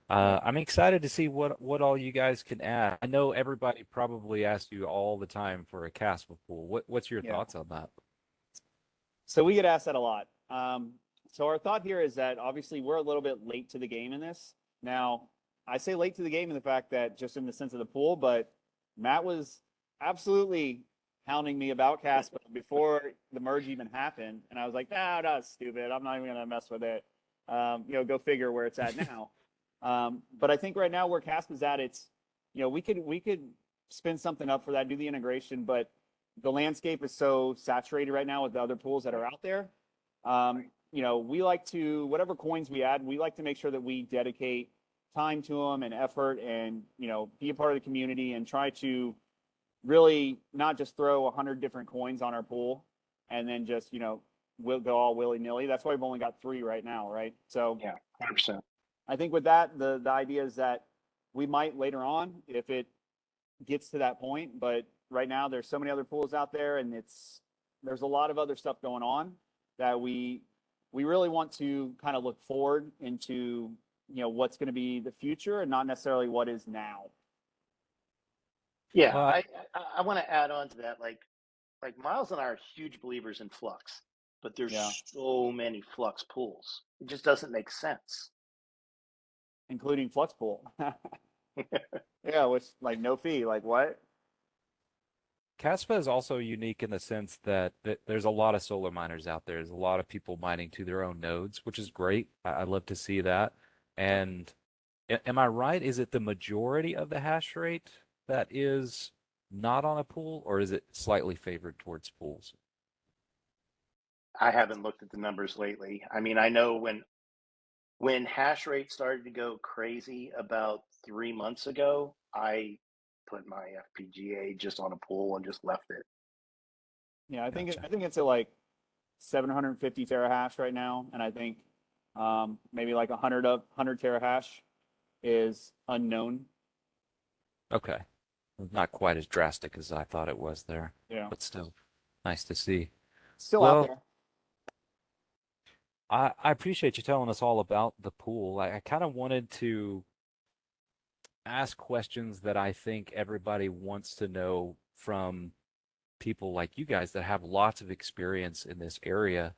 Yeah. I'm excited to see what all you guys can add. I know everybody probably asks you all the time for a Casper pool. What's your Yeah. thoughts on that? So we get asked that a lot. So our thought here is that obviously we're a little bit late to the game in this. Now, I say late to the game in the fact that just in the sense of the pool, but Matt was absolutely hounding me about Casper before the merge even happened, and I was like, "No, that's stupid. I'm not even gonna mess with it." Go figure where it's at now. But I think right now where Casper's at, it's we could spin something up for that, do the integration, but the landscape is so saturated right now with the other pools that are out there. We like to, whatever coins we add, we like to make sure that we dedicate time to them and effort and, be a part of the community and try to really not just throw 100 different coins on our pool and then just, we'll go all willy nilly. That's why we've only got 3 right now. Right. So Yeah, 100%. I think with that, the idea is that we might later on, if it gets to that point, but right now there's so many other pools out there and there's a lot of other stuff going on that we really want to kind of look forward into, what's going to be the future and not necessarily what is now. Yeah, Well, I want to add on to that. Like Miles and I are huge believers in flux, but there's Yeah. so many flux pools. It just doesn't make sense. Including Flux Pool. Yeah, which like no fee. Like what? Caspa is also unique in the sense that there's a lot of solar miners out there. There's a lot of people mining to their own nodes, which is great. I love to see that. And am I right? Is it the majority of the hash rate that is not on a pool, or is it slightly favored towards pools? I haven't looked at the numbers lately. I mean, I know when hash rate started to go crazy about 3 months ago, I put my FPGA just on a pool and just left it. Yeah, I think Gotcha. it's at like 750 terahash right now, and I think maybe like 100 terahash is unknown. Okay. Not quite as drastic as I thought it was there, Yeah, but still nice to see. still out Well, there. I appreciate you telling us all about the pool. I kind of wanted to ask questions that I think everybody wants to know from people like you guys that have lots of experience in this area.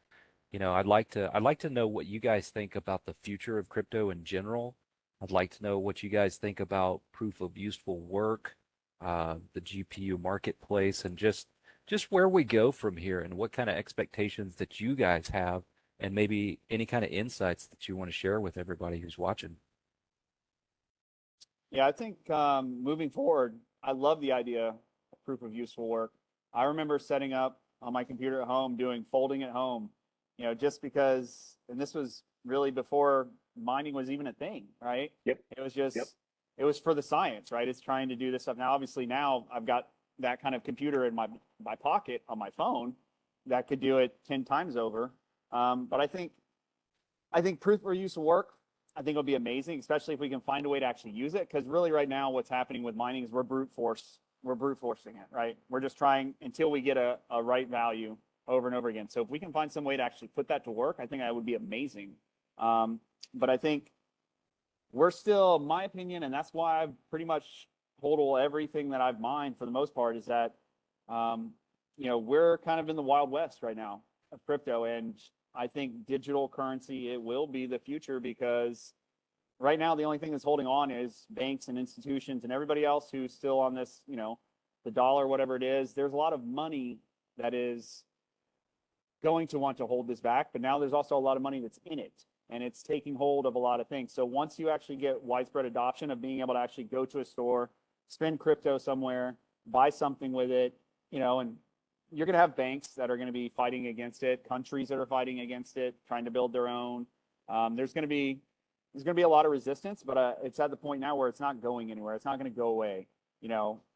I'd like to know what you guys think about the future of crypto in general. I'd like to know what you guys think about proof of useful work, the GPU marketplace, and just just where we go from here and what kind of expectations that you guys have, and maybe any kind of insights that you want to share with everybody who's watching. Yeah, I think moving forward, I love the idea of proof of useful work. I remember setting up on my computer at home, doing folding at home, just because, and this was really before mining was even a thing, right? Yep. It was Yep. just, it was for the science, right? It's trying to do this stuff. Now, obviously, now I've got that kind of computer in my pocket on my phone that could do it 10 times over. But I think proof of use will work. I think it'll be amazing, especially if we can find a way to actually use it. Because really, right now, what's happening with mining is we're brute forcing it, right? We're just trying until we get a right value over and over again. So if we can find some way to actually put that to work, I think that would be amazing. But I think we're still, my opinion, and that's why I've pretty much total everything that I've mined for the most part is that, we're kind of in the Wild West right now of crypto. And I think digital currency, it will be the future because right now the only thing that's holding on is banks and institutions and everybody else who's still on this, the dollar, whatever it is. There's a lot of money that is going to want to hold this back, but now there's also a lot of money that's in it and it's taking hold of a lot of things. So once you actually get widespread adoption of being able to actually go to a store, spend crypto somewhere, buy something with it, and you're going to have banks that are going to be fighting against it, countries that are fighting against it, trying to build their own. There's going to be a lot of resistance, but it's at the point now where it's not going anywhere. It's not going to go away,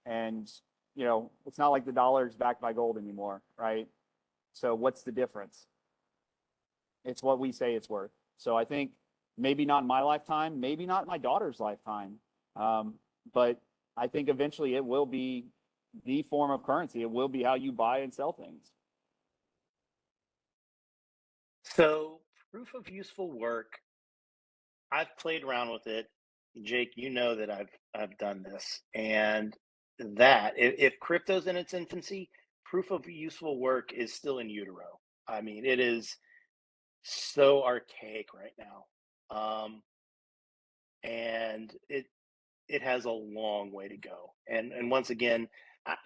and it's not like the dollar is backed by gold anymore, right? So what's the difference? It's what we say it's worth. So I think maybe not in my lifetime, maybe not my daughter's lifetime, but I think eventually it will be the form of currency. It will be how you buy and sell things. So proof of useful work, I've played around with it. Jake, you know that I've done this, and that if crypto's in its infancy, proof of useful work is still in utero. I mean, it is so archaic right now, and it has a long way to go. And once again,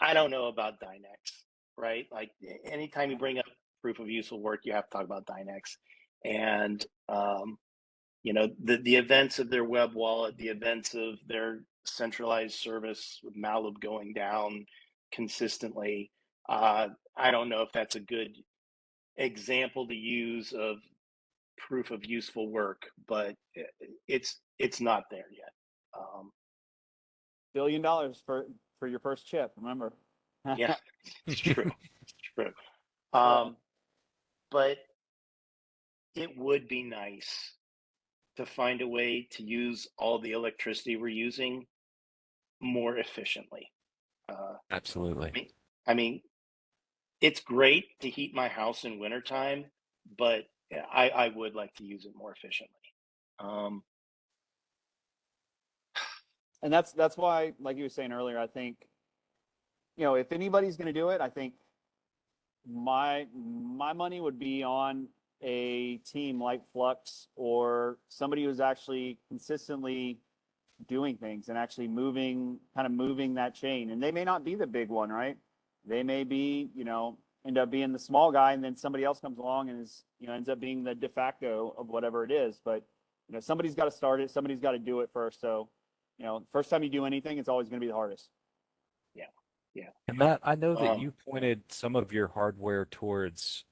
I don't know about Dynex, right? Like anytime you bring up proof of useful work, you have to talk about Dynex, and the events of their web wallet, the events of their centralized service with Malib going down consistently. I don't know if that's a good example to use of proof of useful work, but it's not there yet. $1 billion for your first chip, remember? Yeah, it's true. It's true. Yeah. But it would be nice to find a way to use all the electricity we're using more efficiently. Absolutely. I mean, it's great to heat my house in wintertime, but I would like to use it more efficiently. And that's why, like you were saying earlier, I think, if anybody's going to do it, I think my money would be on a team like Flux or somebody who's actually consistently doing things and actually moving that chain. And they may not be the big one, right? They may be, end up being the small guy, and then somebody else comes along and ends up being the de facto of whatever it is. But somebody's got to start it. Somebody's got to do it first. So, first time you do anything, it's always going to be the hardest. Yeah, yeah. And Matt, I know that you pointed some of your hardware towards,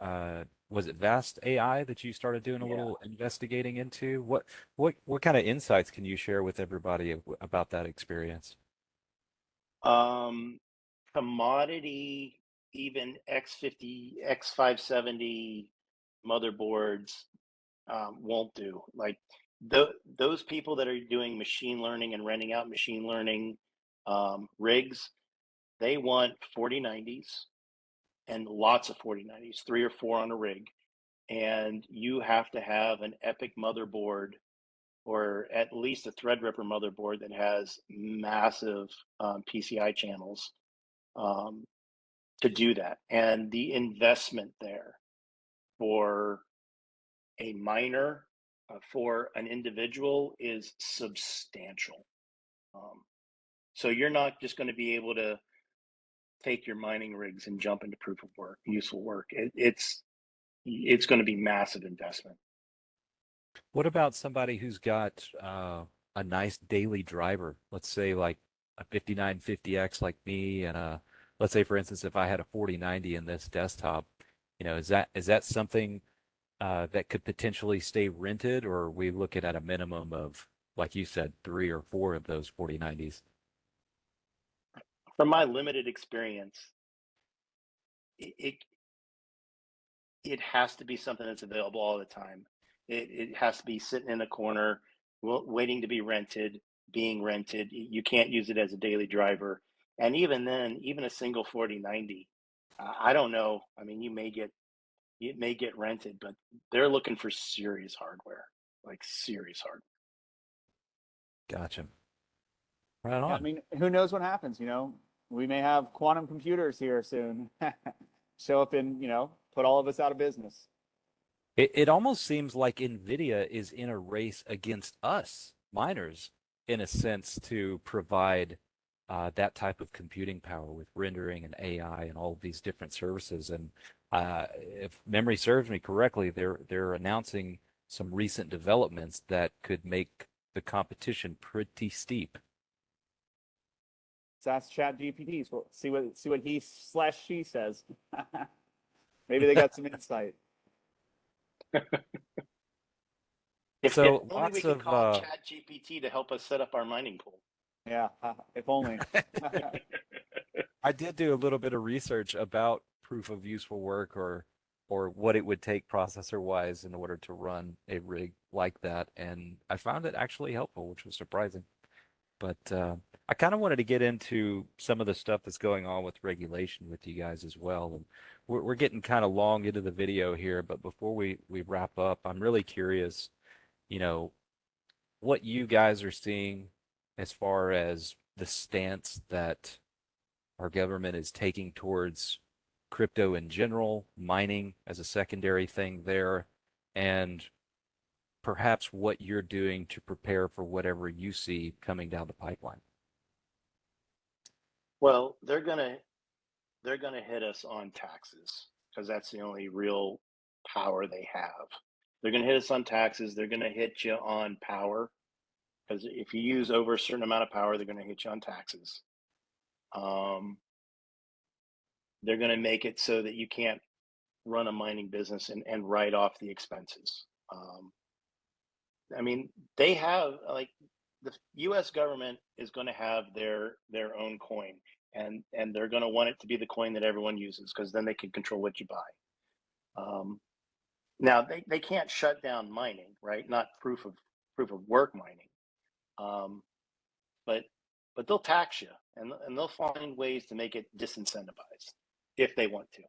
was it Vast AI that you started doing a Yeah. little investigating into? What kind of insights can you share with everybody about that experience? Commodity, even X50, X570 motherboards won't do. Like those people that are doing machine learning and renting out machine learning rigs, they want 4090s and lots of 4090s, 3 or 4 on a rig. And you have to have an epic motherboard or at least a Threadripper motherboard that has massive PCI channels to do that. And the investment there for a miner, for an individual, is substantial. So you're not just going to be able to take your mining rigs and jump into proof of work, useful work. It's going to be massive investment. What about somebody who's got a nice daily driver? Let's say like a 5950X like me, and let's say for instance, if I had a 4090 in this desktop, is that something that could potentially stay rented, or are we looking at a minimum of, like you said, 3 or 4 of those 4090s? From my limited experience, it it has to be something that's available all the time. It has to be sitting in a corner, waiting to be rented, being rented. You can't use it as a daily driver. And even then, even a single 4090, I don't know. I mean, it may get rented, but they're looking for serious hardware, like serious hardware. Gotcha. Right Yeah, I on. mean, who knows what happens? We may have quantum computers here soon. Show up and, put all of us out of business. It almost seems like NVIDIA is in a race against us, miners, in a sense, to provide that type of computing power with rendering and AI and all of these different services. And if memory serves me correctly, they're announcing some recent developments that could make the competition pretty steep. Let's ask Chat GPTs. We'll see what he/she says. Maybe they got some insight. If So only we lots could of call Chat GPT to help us set up our mining pool. Yeah, if only. I did do a little bit of research about proof of useful work, or what it would take processor wise in order to run a rig like that, and I found it actually helpful, which was surprising. But I kind of wanted to get into some of the stuff that's going on with regulation with you guys as well. And we're getting kind of long into the video here, but before we wrap up, I'm really curious, you know, what you guys are seeing as far as the stance that our government is taking towards crypto in general, mining as a secondary thing there, and perhaps what you're doing to prepare for whatever you see coming down the pipeline. Well, they're gonna hit us on taxes because that's the only real power they have. They're gonna hit us on taxes. They're gonna hit you on power because if you use over a certain amount of power, they're gonna hit you on taxes. Um, they're gonna make it so that you can't run a mining business and write off the expenses. I mean, they have like the U.S. government is going to have their own coin, and they're going to want it to be the coin that everyone uses because then they can control what you buy. Now they can't shut down mining, right? Not proof of work mining, um, but they'll tax you and they'll find ways to make it disincentivized if they want to.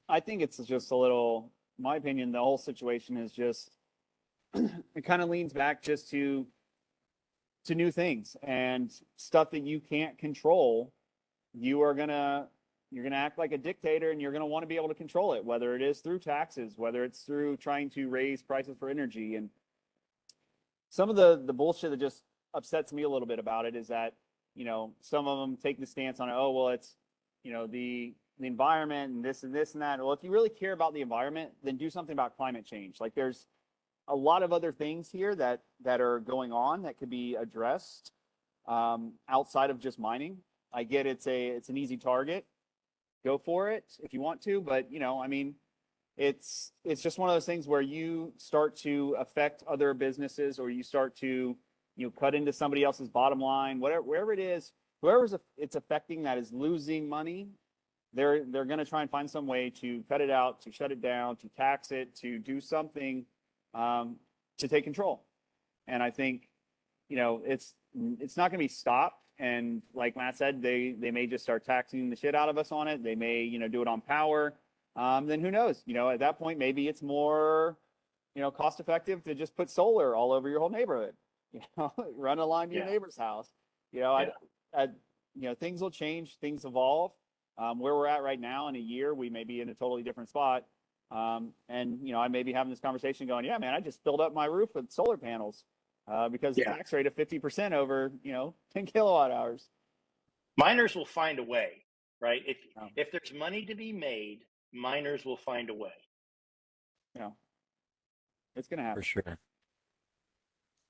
I think it's just a little, in my opinion, the whole situation is just, it kind of leans back just to new things and stuff that you can't control. You're gonna act like a dictator, and you're gonna want to be able to control it, whether it is through taxes, whether it's through trying to raise prices for energy. And some of the bullshit that just upsets me a little bit about it is that, some of them take the stance on, oh well, it's, the environment and this and this and that. Well, if you really care about the environment, then do something about climate change. Like, there's a lot of other things here that are going on that could be addressed, outside of just mining. I get it's an easy target. Go for it if you want to, but I mean, it's just one of those things where you start to affect other businesses, or you start to cut into somebody else's bottom line, wherever it is, whoever's it's affecting that is losing money. They're going to try and find some way to cut it out, to shut it down, to tax it, to do something, to take control. And I think, it's not going to be stopped. And like Matt said, they may just start taxing the shit out of us on it. They may, do it on power. Then who knows? At that point, maybe it's more, cost effective to just put solar all over your whole neighborhood. Run a line to your neighbor's house. Yeah. Things will change, things evolve. Where we're at right now, in a year, we may be in a totally different spot. And I may be having this conversation going, yeah, man, I just filled up my roof with solar panels because the tax rate of 50% over, 10 kilowatt hours. Miners will find a way, right? Um, If there's money to be made, miners will find a way. you know, it's gonna For happen. sure.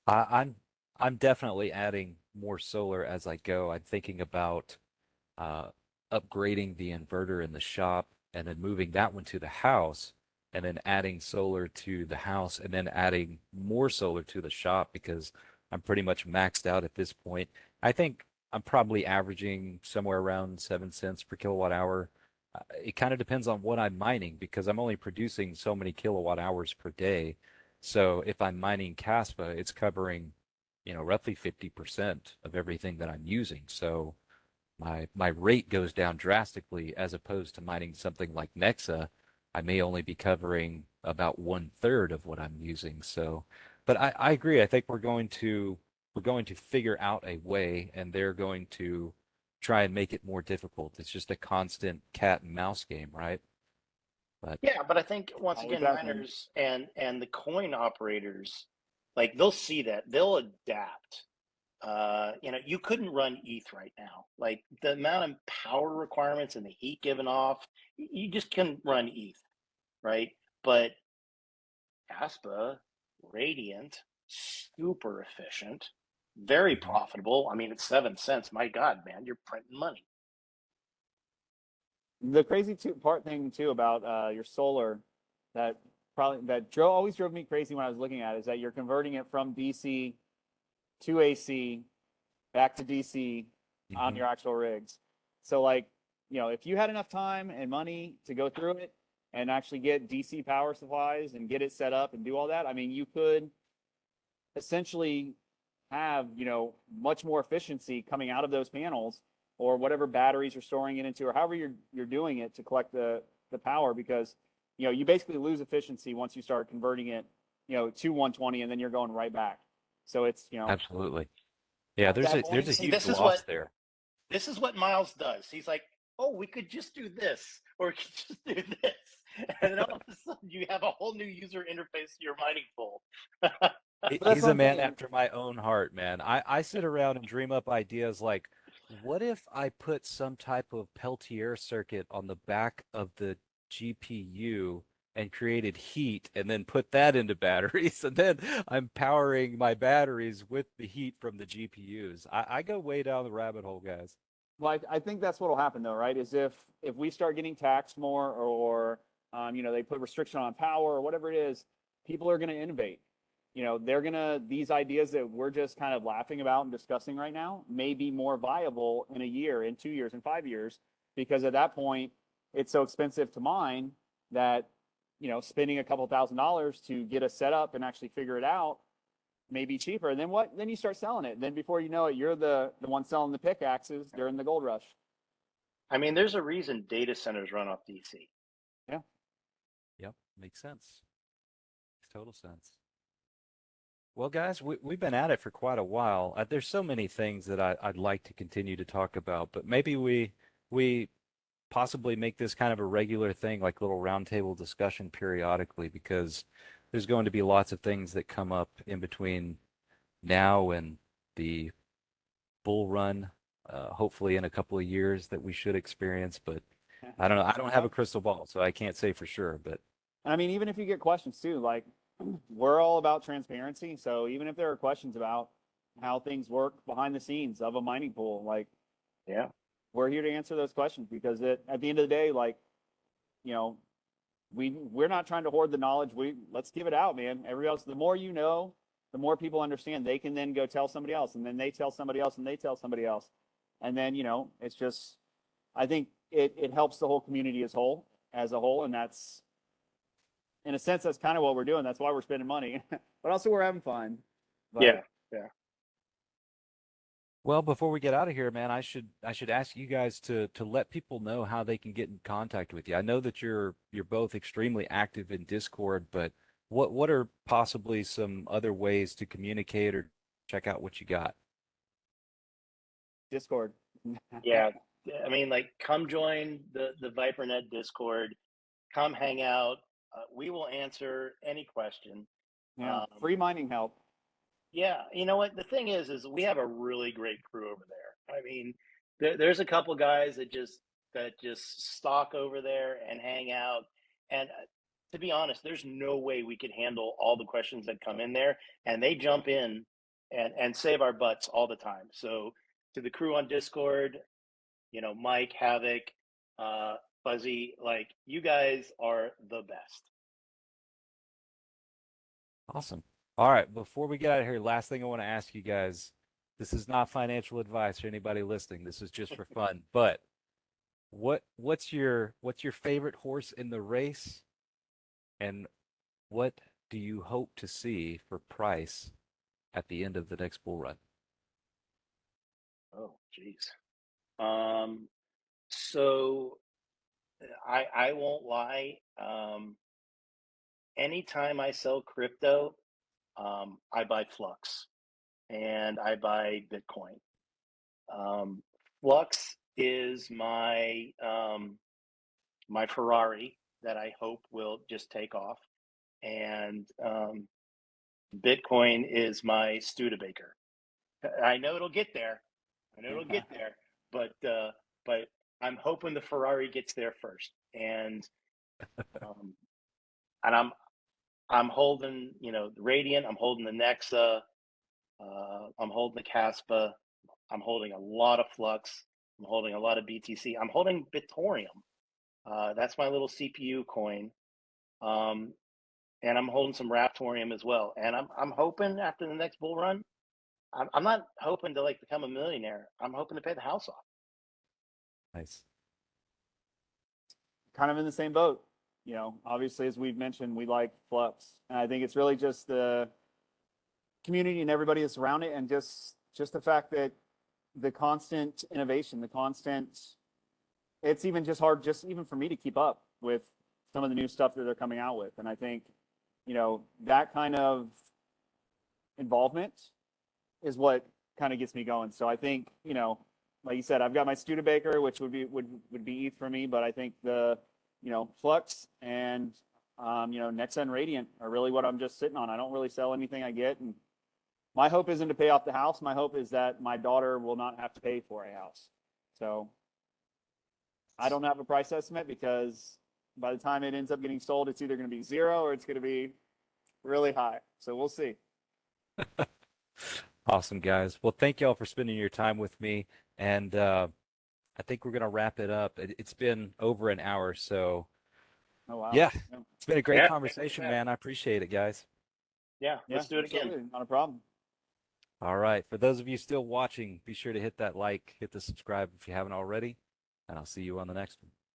I'm definitely adding more solar as I go. I'm thinking about uh, upgrading the inverter in the shop and then moving that one to the house and then adding solar to the house and then adding more solar to the shop because I'm pretty much maxed out at this point. I think I'm probably averaging somewhere around 7 cents per kilowatt hour. It kind of depends on what I'm mining because I'm only producing so many kilowatt hours per day. So if I'm mining Caspa, it's covering, roughly 50% of everything that I'm using. So my rate goes down drastically as opposed to mining something like Nexa. I may only be covering about 1/3 of what I'm using. So, but I agree. I think we're going to figure out a way, and they're going to try and make it more difficult. It's just a constant cat and mouse game, right? But Yeah, but I think once Always again, has been. miners and the coin operators, like they'll see that, they'll adapt. You couldn't run ETH right now. Like the amount of power requirements and the heat given off, you just couldn't run ETH, right? But Aspa, Radiant, super efficient, very mhm. profitable. I mean, it's 7 cents. My God, man, you're printing money. The crazy part thing too about your solar that always drove me crazy when I was looking at it is that you're converting it from DC to AC back to DC on Mhm. your actual rigs. So like, if you had enough time and money to go through it and actually get DC power supplies and get it set up and do all that, I mean, you could essentially have, much more efficiency coming out of those panels or whatever batteries you're storing it into or however you're doing it to collect the power because, you basically lose efficiency once you start converting it, to 120 and then you're going right back. So it's, Absolutely. Yeah, at there's that a there's point, a See, huge loss there. this is what Miles does. He's like, oh, we could just do this, or we could just do this, and then all of a sudden you have a whole new user interface to your mining pool. but that's He's what a I'm man saying. after my own heart, man. I sit around and dream up ideas like, what if I put some type of Peltier circuit on the back of the GPU and created heat and then put that into batteries and then I'm powering my batteries with the heat from the GPUs. I go way down the rabbit hole, guys. Well, I think that's what will happen though, right? Is if we start getting taxed more or they put restriction on power or whatever it is, people are going to innovate. They're gonna these ideas that we're just kind of laughing about and discussing right now may be more viable in a year, in 2 years, in 5 years, because at that point it's so expensive to mine that spending a couple $1,000s to get a setup and actually figure it out may be cheaper. And then what? Then you start selling it. Then before you know it, you're the one selling the pickaxes during the gold rush. I mean, there's a reason data centers run off DC. Yeah. Yep, makes sense. Makes total sense. Well, guys, we've been at it for quite a while. There's so many things that I'd like to continue to talk about, but maybe we possibly make this kind of a regular thing, like little roundtable discussion periodically, because there's going to be lots of things that come up in between now and the bull run, hopefully in a couple of years that we should experience. But I don't know. I don't have a crystal ball, so I can't say for sure. But I mean, even if you get questions too, like we're all about transparency. So even if there are questions about how things work behind the scenes of a mining pool, like Yeah. we're here to answer those questions because at the end of the day, like, you know, we're not trying to hoard the knowledge. Let's give it out, man. Everybody else, the more you know, the more people understand. They can then go tell somebody else, and then they tell somebody else, and they tell somebody else, and then it's just. I think it helps the whole community as a whole, and that's in a sense that's kind of what we're doing. That's why we're spending money, but also we're having fun. But Yeah. Yeah. well, before we get out of here, man, I should ask you guys to let people know how they can get in contact with you. I know that you're both extremely active in Discord, but what are possibly some other ways to communicate or check out what you got? Discord. Yeah. I mean, like, come join the ViperNet Discord. Come hang out. We will answer any question. Yeah, Um, free mining help. yeah, you know what? The thing is we have a really great crew over there. I mean, there's a couple guys that just stalk over there and hang out. And to be honest, there's no way we could handle all the questions that come in there, and they jump in and save our butts all the time. So to the crew on Discord, Mike, Havoc, Fuzzy, like, you guys are the best. Awesome. All right, before we get out of here, last thing I want to ask you guys. This is not financial advice for anybody listening. This is just for fun. But what's your favorite horse in the race, and what do you hope to see for price at the end of the next bull run? Oh, geez. So I won't lie. Anytime I sell crypto, I buy Flux and I buy Bitcoin. Flux is my Ferrari that I hope will just take off, and Bitcoin is my Studebaker. I know it'll get there. But I'm hoping the Ferrari gets there first, and um, and I'm holding, the Radiant, I'm holding the Nexa, I'm holding the Caspa, I'm holding a lot of Flux, I'm holding a lot of BTC, I'm holding Bitorium. That's my little CPU coin, and I'm holding some Raptorium as well. And I'm hoping after the next bull run, I'm not hoping to like become a millionaire. I'm hoping to pay the house off. Nice. Kind of in the same boat. Obviously, as we've mentioned, we like Flux, and I think it's really just the community and everybody that's around it, and just the fact that the constant innovation, it's even just hard, just even for me to keep up with some of the new stuff that they're coming out with. And I think, that kind of involvement is what kind of gets me going. So I think, like you said, I've got my Studebaker, which would be ETH for me, but I think the Flux and Nexa and Radiant are really what I'm just sitting on. I don't really sell anything I get, and my hope isn't to pay off the house. My hope is that my daughter will not have to pay for a house. So I don't have a price estimate, because by the time it ends up getting sold, it's either going to be zero or it's going to be really high. So we'll see. Awesome, guys. Well, thank y'all for spending your time with me. And I think we're going to wrap it up. It's been over an hour. So, Oh, wow. yeah, it's been a great Yeah, conversation, man. I appreciate it, guys. Yeah, let's do it again. Absolutely. Not a problem. All right. For those of you still watching, be sure to hit that like, hit the subscribe if you haven't already, and I'll see you on the next one.